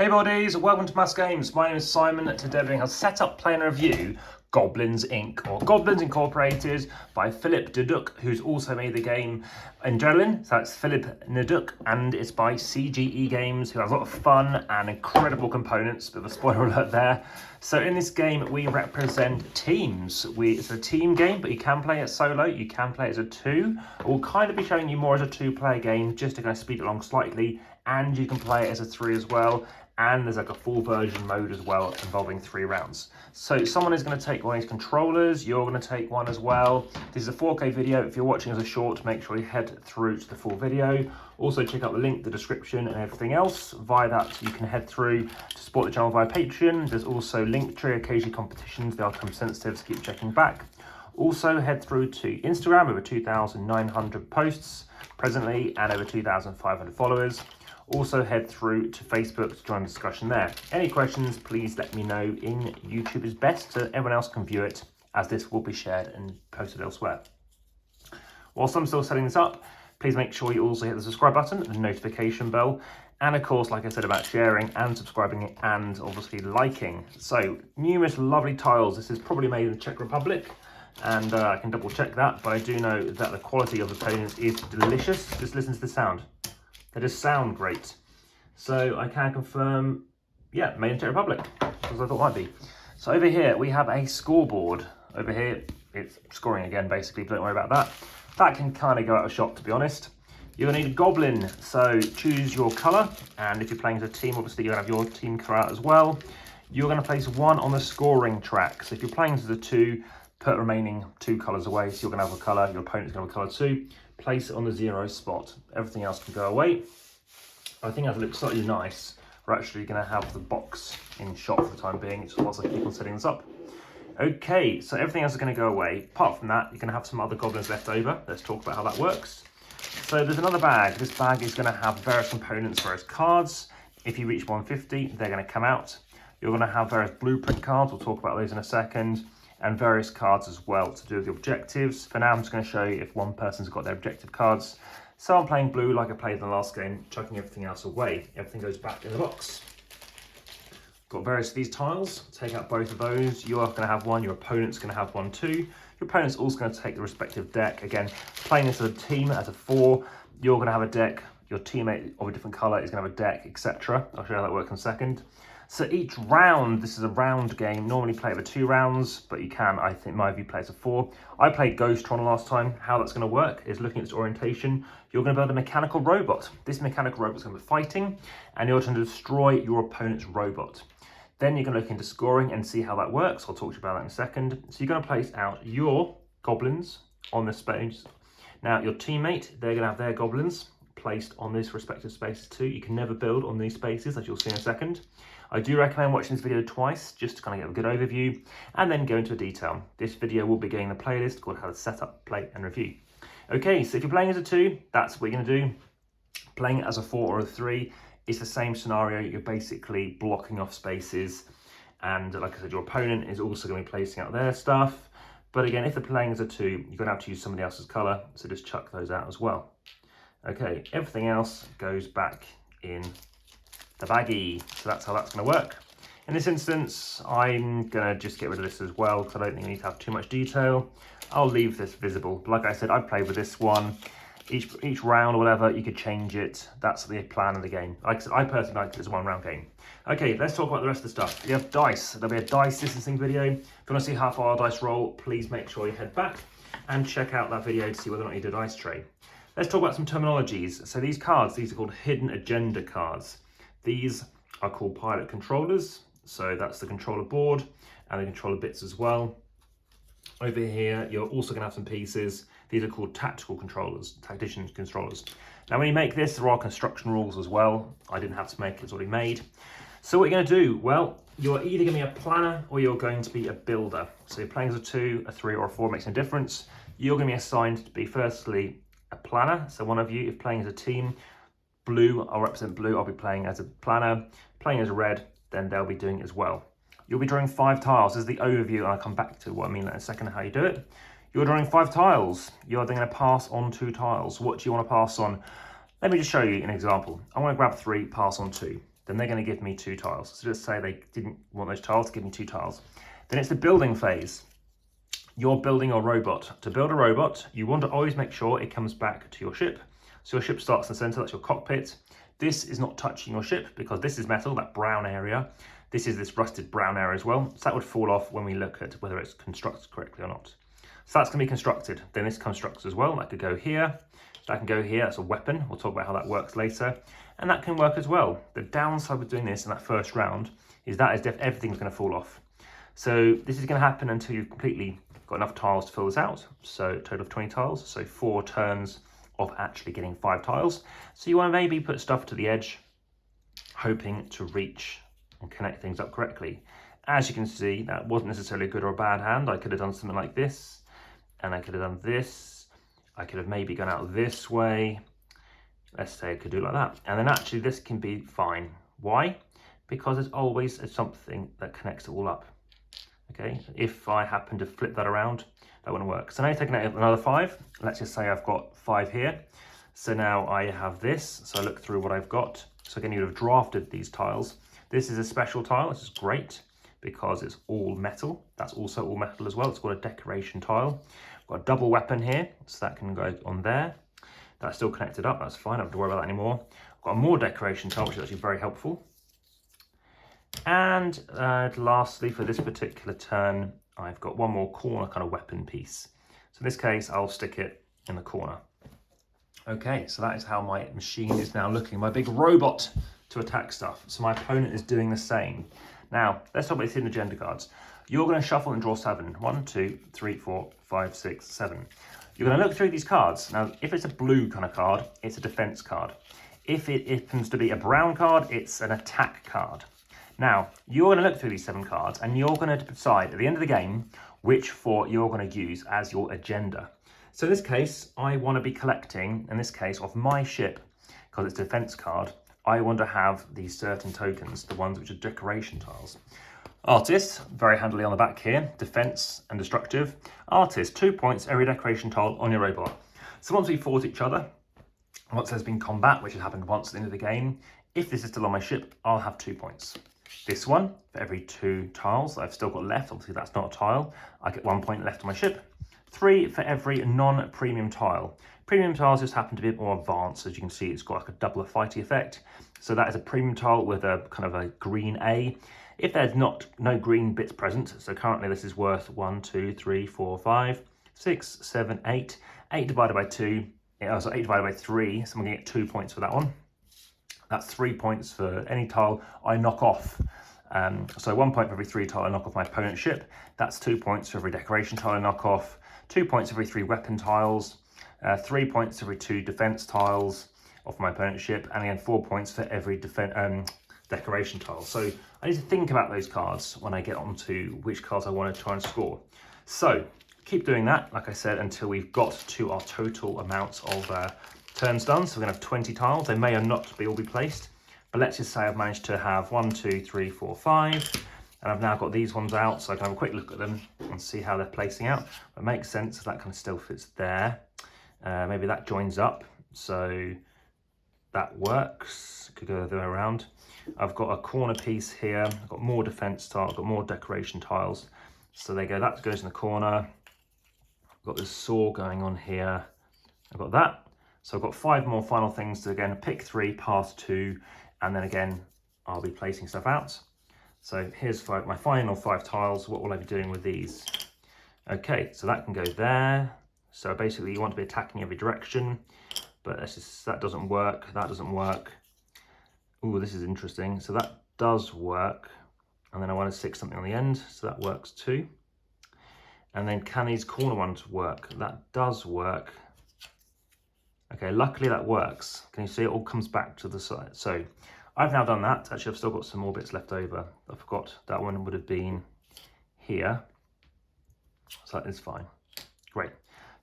Hey buddies, welcome to AmassGames. My name is Simon. Today we're doing a setup, play and review Goblins Inc. or Goblins Incorporated by CGE, who's also made the game Adrenaline. So that's CGE, and it's by CGE Games, who has a lot of fun and incredible components. Bit of a spoiler alert there. So in this game we represent teams. It's a team game, but you can play it solo, you can play it as a two. We'll kind of be showing you more as a two-player game, just to kind of speed it along slightly, and you can play it as a three as well. And there's like a full version mode as well, involving 3 rounds. So someone is going to take one of these controllers, you're going to take one as well. This is a 4K video. If you're watching as a short, make sure you head through to the full video. Also check out the link, the description and everything else. Via that you can head through to support the channel via Patreon. There's also Linktree, occasionally competitions, they are time sensitive, so keep checking back. Also head through to Instagram, over 2,900 posts presently and over 2,500 followers. Also head through to Facebook to join the discussion there. Any questions, please let me know in YouTube is best so everyone else can view it, as this will be shared and posted elsewhere. Whilst I'm still setting this up, please make sure you also hit the subscribe button and the notification bell. And of course, like I said about sharing and subscribing and obviously liking. So, numerous lovely tiles. This is probably made in the Czech Republic. And I can double check that, but I do know that the quality of the components is delicious. Just listen to the sound. They just sound great. So I can confirm, yeah, made in Czech Republic, as I thought might be. So over here, we have a scoreboard. Over here, it's scoring again, basically, but don't worry about that. That can kind of go out of shot, to be honest. You're gonna need a goblin, so choose your color. And if you're playing as a team, obviously you're gonna have your team color out as well. You're gonna place 1 on the scoring track. So if you're playing as a 2, put remaining 2 colors away. So you're gonna have a color, your opponent's gonna have a color too. Place it on the 0 spot. Everything else can go away. I think that looks slightly nice. We're actually going to have the box in shot for the time being, just whilst I keep on setting this up. Okay, so everything else is going to go away. Apart from that, you're going to have some other goblins left over. Let's talk about how that works. So there's another bag. This bag is going to have various components, various cards. If you reach 150, they're going to come out. You're going to have various blueprint cards. We'll talk about those in a second. And various cards as well to do with the objectives. For now, I'm just going to show you if one person's got their objective cards. So I'm playing blue like I played in the last game, chucking everything else away. Everything goes back in the box. Got various of these tiles. Take out both of those. You're going to have one. Your opponent's going to have one too. Your opponent's also going to take the respective deck. Again, playing this as a team, as a 4, you're going to have a deck. Your teammate of a different color is going to have a deck, etc. I'll show you how that works in a second. So each round, this is a round game, normally play over 2 rounds, but you can, I think, in my view, play as a 4. I played Ghosttron last time. How that's going to work is looking at its orientation. You're going to build a mechanical robot. This mechanical robot is going to be fighting, and you're trying to destroy your opponent's robot. Then you're going to look into scoring and see how that works. I'll talk to you about that in a second. So you're going to place out your goblins on this space. Now, your teammate, they're going to have their goblins placed on this respective spaces too. You can never build on these spaces, as you'll see in a second. I do recommend watching this video twice, just to kind of get a good overview, and then go into detail. This video will be getting a playlist called How to Set Up, Play and Review. Okay, so if you're playing as a 2, that's what you're going to do. Playing it as a 4 or a 3, it's the same scenario. You're basically blocking off spaces, and like I said, your opponent is also going to be placing out their stuff. But again, if they're playing as a 2, you're going to have to use somebody else's colour, so just chuck those out as well. Okay, everything else goes back in the baggie. So that's how that's going to work. In this instance, I'm going to just get rid of this as well, because I don't think we need to have too much detail. I'll leave this visible. But like I said, I've played with this one. Each round or whatever, you could change it. That's the plan of the game. Like I said, I personally like it as a 1-round game. Okay, let's talk about the rest of the stuff. You have dice. There'll be a dice distancing video. If you want to see how far our dice roll, please make sure you head back and check out that video to see whether or not you did a dice tray. Let's talk about some terminologies. So these cards, these are called hidden agenda cards. These are called pilot controllers. So that's the controller board and the controller bits as well. Over here, you're also going to have some pieces. These are called tactical controllers, tactician controllers. Now, when you make this, there are construction rules as well. I didn't have to make it, it's already made. So what you're going to do, well, you're either going to be a planner or you're going to be a builder. So you're playing as a 2, a 3 or a 4, makes no difference. You're going to be assigned to be firstly a planner. So one of you, if playing as a team, blue, I'll represent blue, I'll be playing as a planner. Playing as a red, then they'll be doing it as well. You'll be drawing 5 tiles. This is the overview, and I'll come back to what I mean in a second, how you do it. You're drawing 5 tiles. You're then going to pass on 2 tiles. What do you want to pass on? Let me just show you an example. I want to grab 3, pass on 2. then they're going to give me 2 tiles. So just say they didn't want those tiles to give me 2 tiles. Then it's the building phase. You're building a robot. To build a robot, you want to always make sure it comes back to your ship. So your ship starts in the center, that's your cockpit. This is not touching your ship because this is metal, that brown area. This is this rusted brown area as well. So that would fall off when we look at whether it's constructed correctly or not. So that's going to be constructed. Then this constructs as well. That could go here. That can go here. That's a weapon. We'll talk about how that works later. And that can work as well. The downside with doing this in that first round is that everything's going to fall off. So this is going to happen until you've completely got enough tiles to fill this out. So a total of 20 tiles. So 4 turns of actually getting 5 tiles. So you want to maybe put stuff to the edge, hoping to reach and connect things up correctly. As you can see, that wasn't necessarily a good or a bad hand. I could have done something like this, and I could have done this. I could have maybe gone out this way. Let's say I could do it like that. And then actually this can be fine. Why? Because there's always something that connects it all up. Okay, if I happen to flip that around, that wouldn't work. So now you're taking out another 5. Let's just say I've got 5 here. So now I have this. So I look through what I've got. So again, you'd have drafted these tiles. This is a special tile. This is great because it's all metal. That's also all metal as well. It's got a decoration tile. I've got a double weapon here, so that can go on there. That's still connected up. That's fine. I don't have to worry about that anymore. I've got a more decoration tile, which is actually very helpful. And lastly, for this particular turn, I've got one more corner kind of weapon piece. So in this case, I'll stick it in the corner. Okay, so that is how my machine is now looking. My big robot to attack stuff. So my opponent is doing the same. Now, let's talk about these hidden agenda cards. You're going to shuffle and draw 7. 1, 2, 3, 4, 5, 6, 7. You're going to look through these cards. Now, if it's a blue kind of card, it's a defense card. If it happens to be a brown card, it's an attack card. Now, you're going to look through these 7 cards and you're going to decide at the end of the game which 4 you're going to use as your agenda. So in this case, I want to be collecting, in this case, of my ship, because it's a defense card, I want to have these certain tokens, the ones which are decoration tiles. Artist, very handily on the back here, defense and destructive. Artist, 2 points every decoration tile on your robot. So once we fought each other, once there's been combat, which has happened once at the end of the game, if this is still on my ship, I'll have 2 points. This one, for every 2 tiles that I've still got left, obviously that's not a tile, I get 1 point left on my ship. 3 for every non-premium tile. Premium tiles just happen to be a bit more advanced. As you can see, it's got like a double fighty effect. So that is a premium tile with a kind of a green A. If there's no green bits present, so currently this is worth 1, 2, 3, 4, 5, 6, 7, 8. 8 divided by 2, so 8 divided by 3, so I'm going to get 2 points for that one. That's 3 points for any tile I knock off. So 1 point for every 3 tile I knock off my opponent's ship. That's 2 points for every decoration tile I knock off. 2 points for every 3 weapon tiles. 3 points for every 2 defense tiles off my opponent's ship. And again, 4 points for every decoration tile. So I need to think about those cards when I get onto which cards I want to try and score. So keep doing that, like I said, until we've got to our total amount of turns done. So we're going to have 20 tiles. They may or not all be placed. But let's just say I've managed to have 1, 2, 3, 4, 5. And I've now got these ones out, so I can have a quick look at them and see how they're placing out. It makes sense if that kind of still fits there. Maybe that joins up, so that works. Could go the other way around. I've got a corner piece here. I've got more defense tiles, I've got more decoration tiles. So there you go, that goes in the corner. I've got this saw going on here. I've got that. So I've got 5 more final things to, again, pick 3, pass 2, and then again, I'll be placing stuff out. So here's my final 5 tiles. What will I be doing with these? Okay, so that can go there. So basically you want to be attacking every direction, but that doesn't work. That doesn't work. Ooh, this is interesting. So that does work. And then I want to stick something on the end. So that works too. And then can these corner ones work? That does work. Okay, luckily that works. Can you see it all comes back to the side? So I've now done that. Actually, I've still got some more bits left over. I forgot that one would have been here. So that is fine. Great.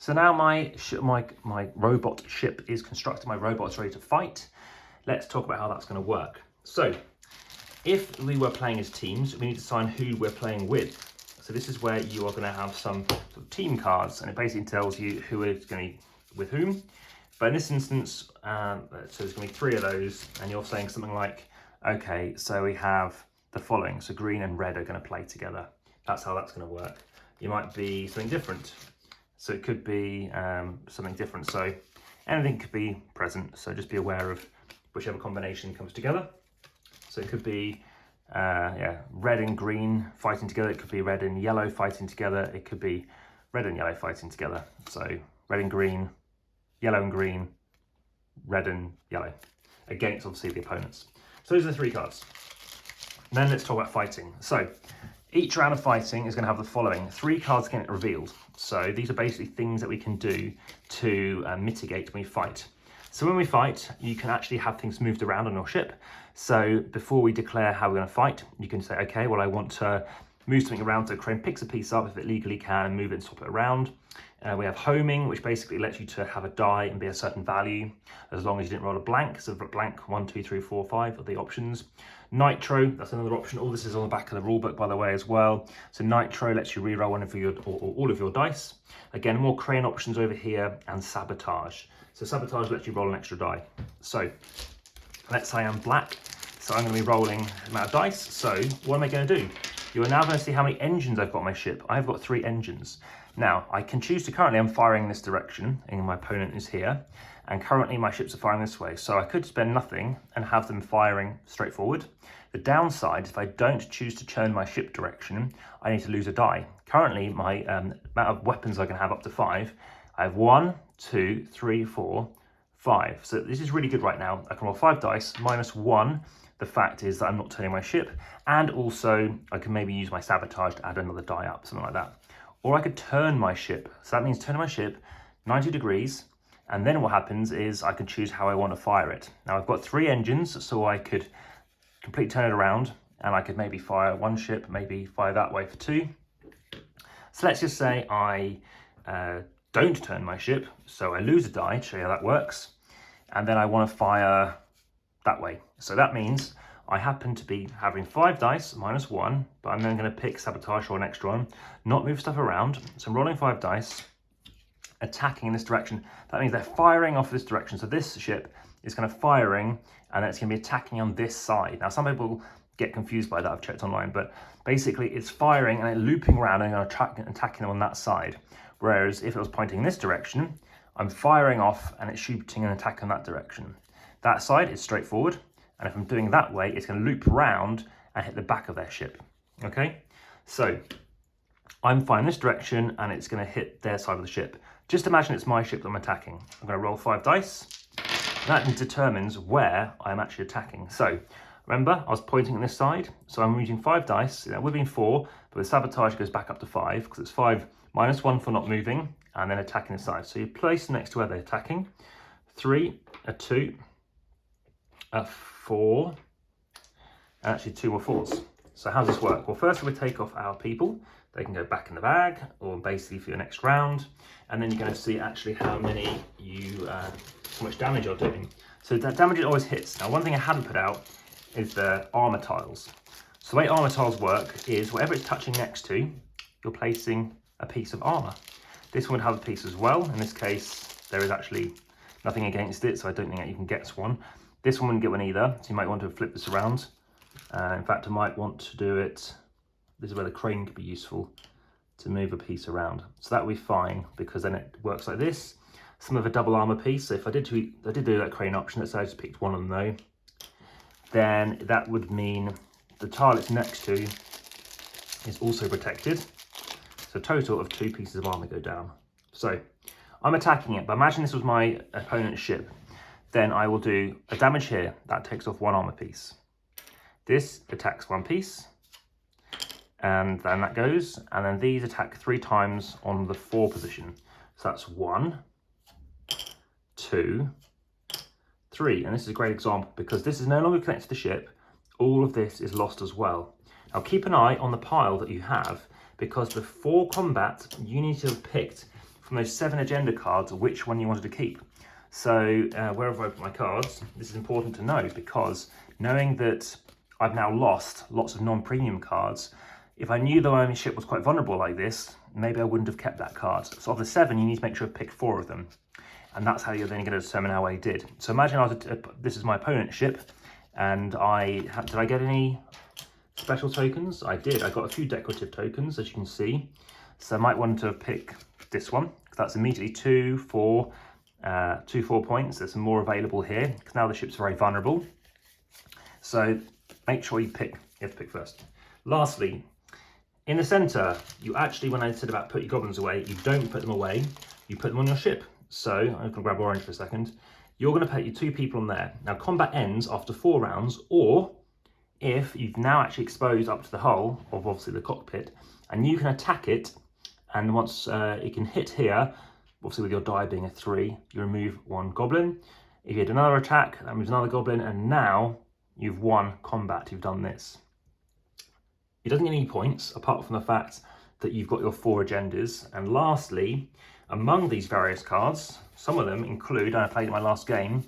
So now my robot ship is constructed. My robot's ready to fight. Let's talk about how that's going to work. So if we were playing as teams, we need to decide who we're playing with. So this is where you are going to have some sort of team cards, and it basically tells you who is going to be with whom. But in this instance, so there's going to be 3 of those, and you're saying something like, Okay, so we have the following. So green and red are going to play together. That's how that's going to work. You might be something different. So it could be something different. So anything could be present. So just be aware of whichever combination comes together. So it could be red and green fighting together. It could be red and yellow fighting together. It could be red and yellow fighting together. So red and green, yellow and green, red and yellow, against obviously the opponents. So those are the 3 cards. Then let's talk about fighting. So each round of fighting is going to have the following. 3 cards get revealed. So these are basically things that we can do to mitigate when we fight. So when we fight, you can actually have things moved around on your ship. So before we declare how we're going to fight, you can say, okay, well, I want to move something around, so Crane picks a piece up if it legally can and move it and swap it around. We have homing, which basically lets you to have a die and be a certain value, as long as you didn't roll a blank. So blank 1, 2, 3, 4, 5 are the options. Nitro, that's another option. All this is on the back of the rule book, by the way, as well. So Nitro lets you reroll one of your or all of your dice. Again, more Crane options over here, and Sabotage. So Sabotage lets you roll an extra die. So let's say I'm black, so I'm going to be rolling the amount of dice. So what am I going to do? You are now going to see how many engines I've got on my ship. I've got 3 engines. Now, I can choose to, currently I'm firing in this direction, and my opponent is here, and currently my ships are firing this way. So I could spend nothing and have them firing straight forward. The downside is if I don't choose to turn my ship direction, I need to lose a die. Currently, my amount of weapons I can have up to 5. I have 1, 2, 3, 4, 5. So this is really good right now. I can roll 5 dice, -1. The fact is that I'm not turning my ship, and also I can maybe use my Sabotage to add another die up, something like that. Or I could turn my ship. So that means turning my ship 90 degrees, and then what happens is I can choose how I want to fire it. Now I've got 3 engines, so I could completely turn it around, and I could maybe fire 1 ship, maybe fire that way for 2. So let's just say I don't turn my ship, so I lose a die, to show you how that works, and then I want to fire that way. So that means I happen to be having 5 dice, -1, but I'm then going to pick Sabotage or an extra one, not move stuff around. So I'm rolling 5 dice, attacking in this direction. That means they're firing off this direction. So this ship is kind of firing, and it's going to be attacking on this side. Now, some people get confused by that. I've checked online, but basically it's firing and looping around and attacking them on that side. Whereas if it was pointing in this direction, I'm firing off and it's shooting and attacking that direction. That side is straightforward, and if I'm doing that way, it's going to loop around and hit the back of their ship. Okay, so I'm firing this direction and it's going to hit their side of the ship. Just imagine it's my ship that I'm attacking. I'm going to roll 5 dice. That determines where I'm actually attacking. So remember, I was pointing at this side, so I'm using 5 dice. That would have been 4, but the Sabotage goes back up to 5 because it's 5 -1 for not moving and then attacking the side. So you place them next to where they're attacking. 3, a 2, a 4, and actually 2 more 4s. So how does this work? Well, first we take off our people. They can go back in the bag, or basically for your next round, and then you're going to see actually how much damage you're doing. So that damage always hits. Now, one thing I hadn't put out is the armor tiles. So the way armor tiles work is whatever it's touching next to, you're placing a piece of armor. This one would have a piece as well. In this case, there is actually nothing against it, so I don't think that you can get one. This one wouldn't get one either, so you might want to flip this around. In fact, I might want to do it. This is where the crane could be useful to move a piece around. So that would be fine, because then it works like this. Some of a double armor piece. So if I did do that crane option, let's say I just picked one of them though, then that would mean the tile it's next to is also protected. So a total of 2 pieces of armor go down. So I'm attacking it, but imagine this was my opponent's ship. Then I will do a damage here. That takes off 1 armor piece. This attacks 1 piece. And then that goes. And then these attack 3 times on the 4 position. So that's 1, 2, 3. And this is a great example because this is no longer connected to the ship. All of this is lost as well. Now keep an eye on the pile that you have, because before combat, you need to have picked from those 7 agenda cards which one you wanted to keep. So wherever I put my cards, this is important to know, because knowing that I've now lost lots of non-premium cards, if I knew that my ship was quite vulnerable like this, maybe I wouldn't have kept that card. So of the 7, you need to make sure to pick 4 of them. And that's how you're then going to determine how I did. So imagine this is my opponent's ship, And did I get any special tokens? I did. I got a few decorative tokens, as you can see. So I might want to pick this one, because that's immediately 2 4 points. There's some more available here, because now the ship's very vulnerable. So make sure you have to pick first. Lastly, in the center, you actually, when I said about put your goblins away, you don't put them away, you put them on your ship. So I'm going to grab orange for a second. You're going to put your 2 people on there. Now combat ends after 4 rounds, or if you've now actually exposed up to the hull of obviously the cockpit, and you can attack it, and once it can hit here, obviously with your die being a 3, you remove 1 goblin. If you hit another attack, that moves another goblin, and now you've won combat, you've done this. It doesn't get any points, apart from the fact that you've got your 4 agendas. And lastly, among these various cards, some of them include, and I played in my last game,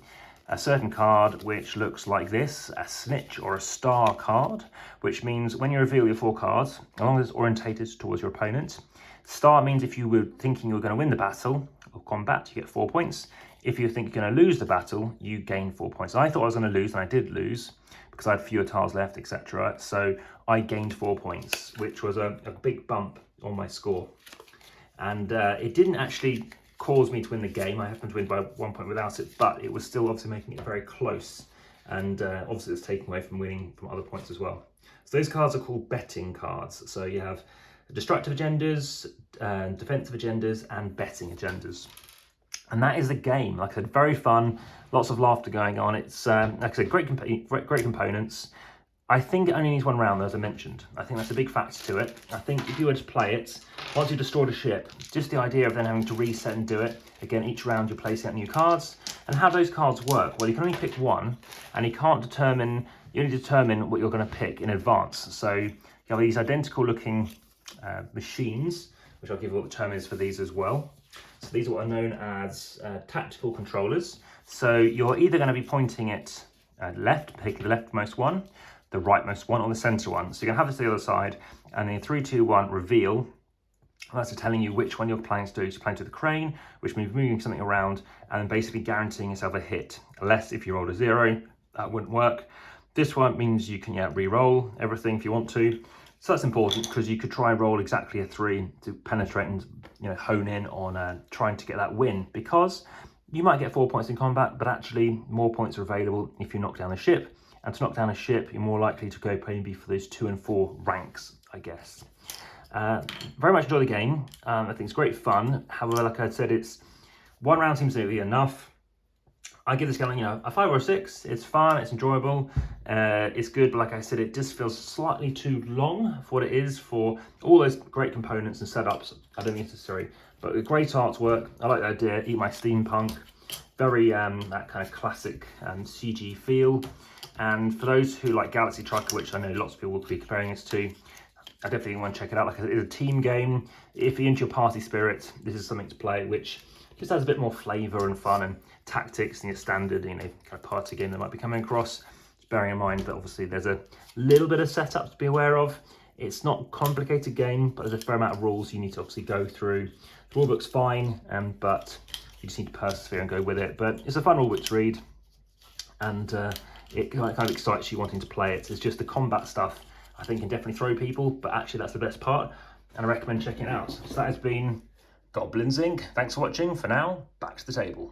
a certain card which looks like this, a snitch or a star card, which means when you reveal your 4 cards, as long as it's orientated towards your opponent. Star means if you were thinking you were going to win the battle or combat, you get 4 points. If you think you're going to lose the battle, you gain 4 points. I thought I was going to lose, and I did lose, because I had fewer tiles left, etc. So I gained 4 points, which was a big bump on my score. And it didn't actually cause me to win the game. I happened to win by 1 point without it, but it was still obviously making it very close. And obviously it's taking away from winning from other points as well. So those cards are called betting cards. So you have destructive agendas, defensive agendas, and betting agendas. And that is the game. Like I said, very fun, lots of laughter going on. It's, like I said, great components. I think it only needs 1 round, as I mentioned. I think that's a big factor to it. I think if you were to play it, once you've destroyed a ship, just the idea of then having to reset and do it, again, each round you're placing out new cards. And how those cards work, well, you can only pick 1, and you only determine what you're going to pick in advance. So you have these identical looking machines, which I'll give you what the term is for these as well. So these are what are known as tactical controllers. So you're either going to be pointing it left, pick the leftmost one, the rightmost one, or the center one. So you're going to have this to the other side, and then 3, 2, 1, reveal. That's telling you which one you're planning to do. So you're planning to do the crane, which means moving something around, and then basically guaranteeing yourself a hit. Unless if you rolled a 0, that wouldn't work. This one means you can re-roll everything if you want to. So that's important, because you could try and roll exactly a 3 to penetrate and hone in on trying to get that win, because you might get 4 points in combat, but actually more points are available if you knock down a ship. And to knock down a ship, you're more likely to go maybe for those 2 and 4 ranks, I guess. Very much enjoy the game. I think it's great fun. However, like I said, it's 1 round seems to be enough. I give this game, a 5 or a 6. It's fun, it's enjoyable, it's good, but like I said, it just feels slightly too long for what it is, for all those great components and setups. I don't think it's necessary, but the great artwork. I like the idea. Eat my steampunk, very that kind of classic CGE feel. And for those who like Galaxy Trucker, which I know lots of people will be comparing this to, I definitely want to check it out. Like I said, it's a team game. If you're into your party spirit, this is something to play, which just has a bit more flavour and fun and tactics than your standard, kind of party game that might be coming across. Just bearing in mind that obviously there's a little bit of setup to be aware of. It's not a complicated game, but there's a fair amount of rules you need to obviously go through. The rulebook's fine, but you just need to persevere and go with it. But it's a fun rulebook to read, and it kind of excites you wanting to play it. It's just the combat stuff I think can definitely throw people, but actually that's the best part, and I recommend checking it out. So that has been Goblins Inc. Thanks for watching. For now, back to the table.